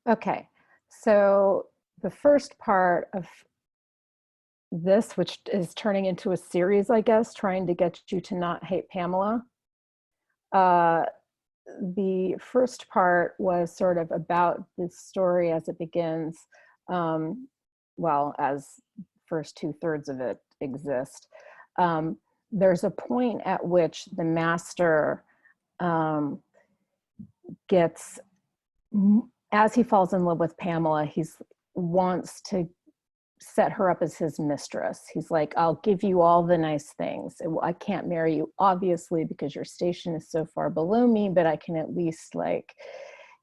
Okay, so the first part of this, which is turning into a series, I guess, trying to get you to not hate Pamela. Uh, the first part was sort of about the story as it begins, um, well, as first 2/3 of it exist. Um, there's a point at which the master um, gets, as he falls in love with Pamela, he's wants to set her up as his mistress. He's like, I'll give you all the nice things. I can't marry you, obviously, because your station is so far below me, but I can at least like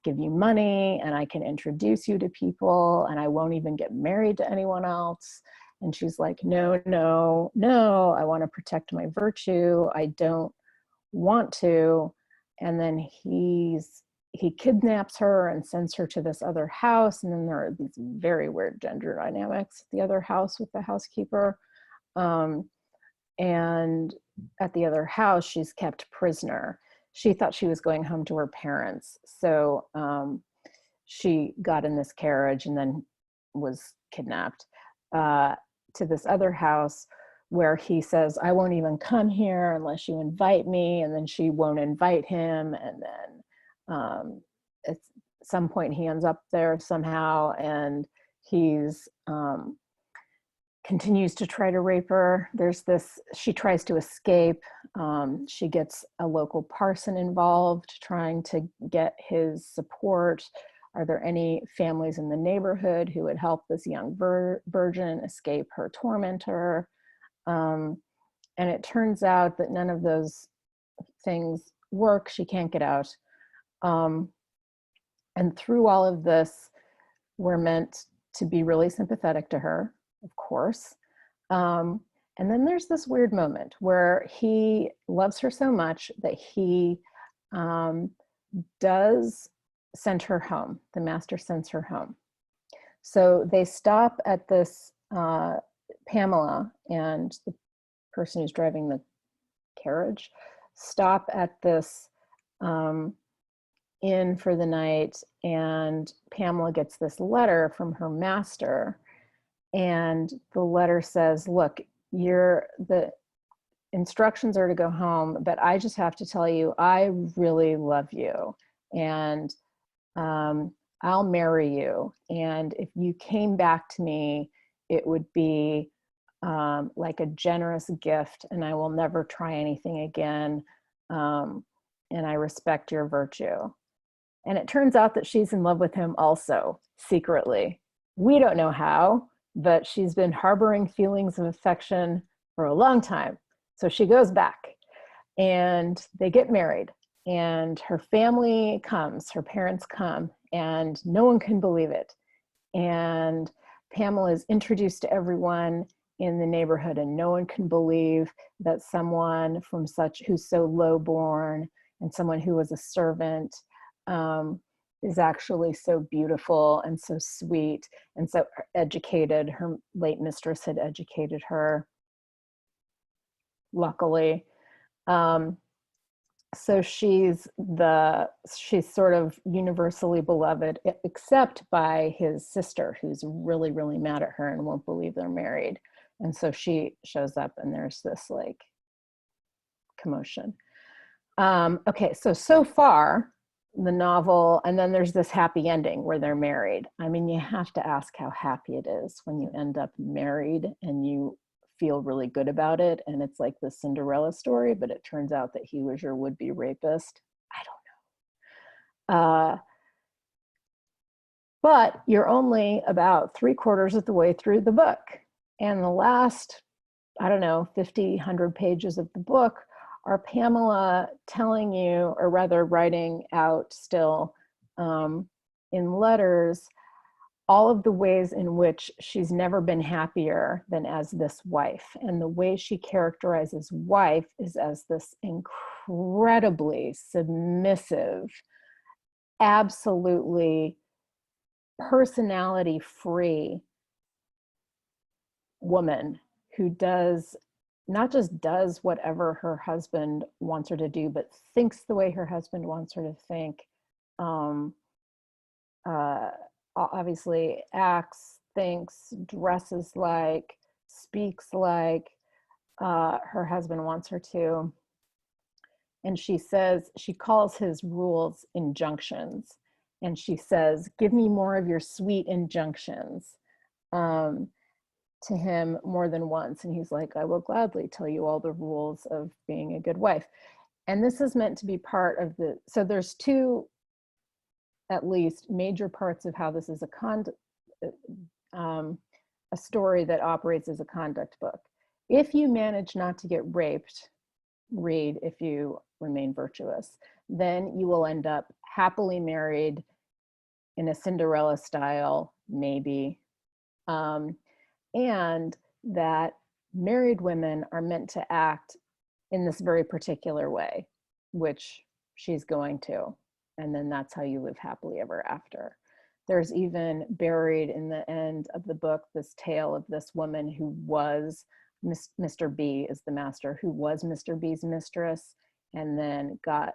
give you money and I can introduce you to people and I won't even get married to anyone else. And she's like, no, no, no, I want to protect my virtue. I don't want to. And then he kidnaps her and sends her to this other house. And then there are these very weird gender dynamics at the other house with the housekeeper. Um, and at the other house, she's kept prisoner. She thought she was going home to her parents. So she got in this carriage and then was kidnapped to this other house where he says, I won't even come here unless you invite me. And then she won't invite him. And then at some point he ends up there somehow, and he's continues to try to rape her. There's this, she tries to escape. She gets a local parson involved, trying to get his support. Are there any families in the neighborhood who would help this young virgin escape her tormentor? And it turns out that none of those things work. She can't get out. And through all of this, we're meant to be really sympathetic to her, of course. And then there's this weird moment where he loves her so much that he does send her home. The master sends her home. So they stop at this, Pamela and the person who's driving the carriage stop at this inn for the night, and Pamela gets this letter from her master, and the letter says, look, the instructions are to go home, but I just have to tell you, I really love you, and I'll marry you, and if you came back to me, it would be like a generous gift, and I will never try anything again, and I respect your virtue. And it turns out that she's in love with him also, secretly. We don't know how, but she's been harboring feelings of affection for a long time. So she goes back and they get married, and her family comes, her parents come, and no one can believe it. And Pamela is introduced to everyone in the neighborhood, and no one can believe that someone from who's so lowborn and someone who was a servant is actually so beautiful and so sweet and so educated. Her late mistress had educated her, luckily. So she's sort of universally beloved, except by his sister, who's really, really mad at her and won't believe they're married. And so she shows up, and there's this like commotion. Okay, so far the novel, and then there's this happy ending where they're married. I mean, you have to ask how happy it is when you end up married and you feel really good about it, and it's like the Cinderella story, but it turns out that he was your would-be rapist. I don't know. But you're only about 3/4 of the way through the book, and the last, I don't know, 50, 100 pages of the book are Pamela telling you, or rather writing out still in letters, all of the ways in which she's never been happier than as this wife. And the way she characterizes wife is as this incredibly submissive, absolutely personality-free woman who not just does whatever her husband wants her to do, but thinks the way her husband wants her to think, obviously acts, thinks, dresses like, speaks like her husband wants her to. And she says, she calls his rules injunctions. And she says, give me more of your sweet injunctions, to him more than once. And he's like, I will gladly tell you all the rules of being a good wife. And this is meant to be part of the, so there's two, at least, major parts of how this is a story that operates as a conduct book. If you manage not to get raped, read If You Remain Virtuous, then you will end up happily married in a Cinderella style, maybe. And that married women are meant to act in this very particular way, which she's going to. And then that's how you live happily ever after. There's even buried in the end of the book this tale of this woman who was Mr. B is the master, who was Mr. B's mistress, and then got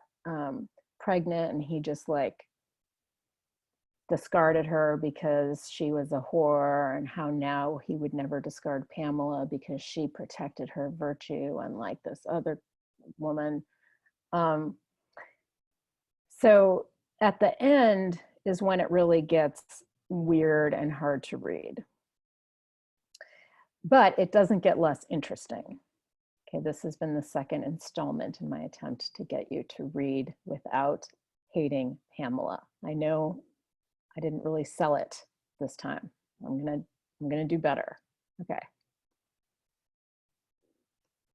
pregnant, and he just like discarded her because she was a whore, and how now he would never discard Pamela because she protected her virtue, unlike this other woman. So at the end is when it really gets weird and hard to read. But it doesn't get less interesting. Okay, this has been the second installment in my attempt to get you to read without hating Pamela. I know I didn't really sell it this time. I'm gonna do better. Okay.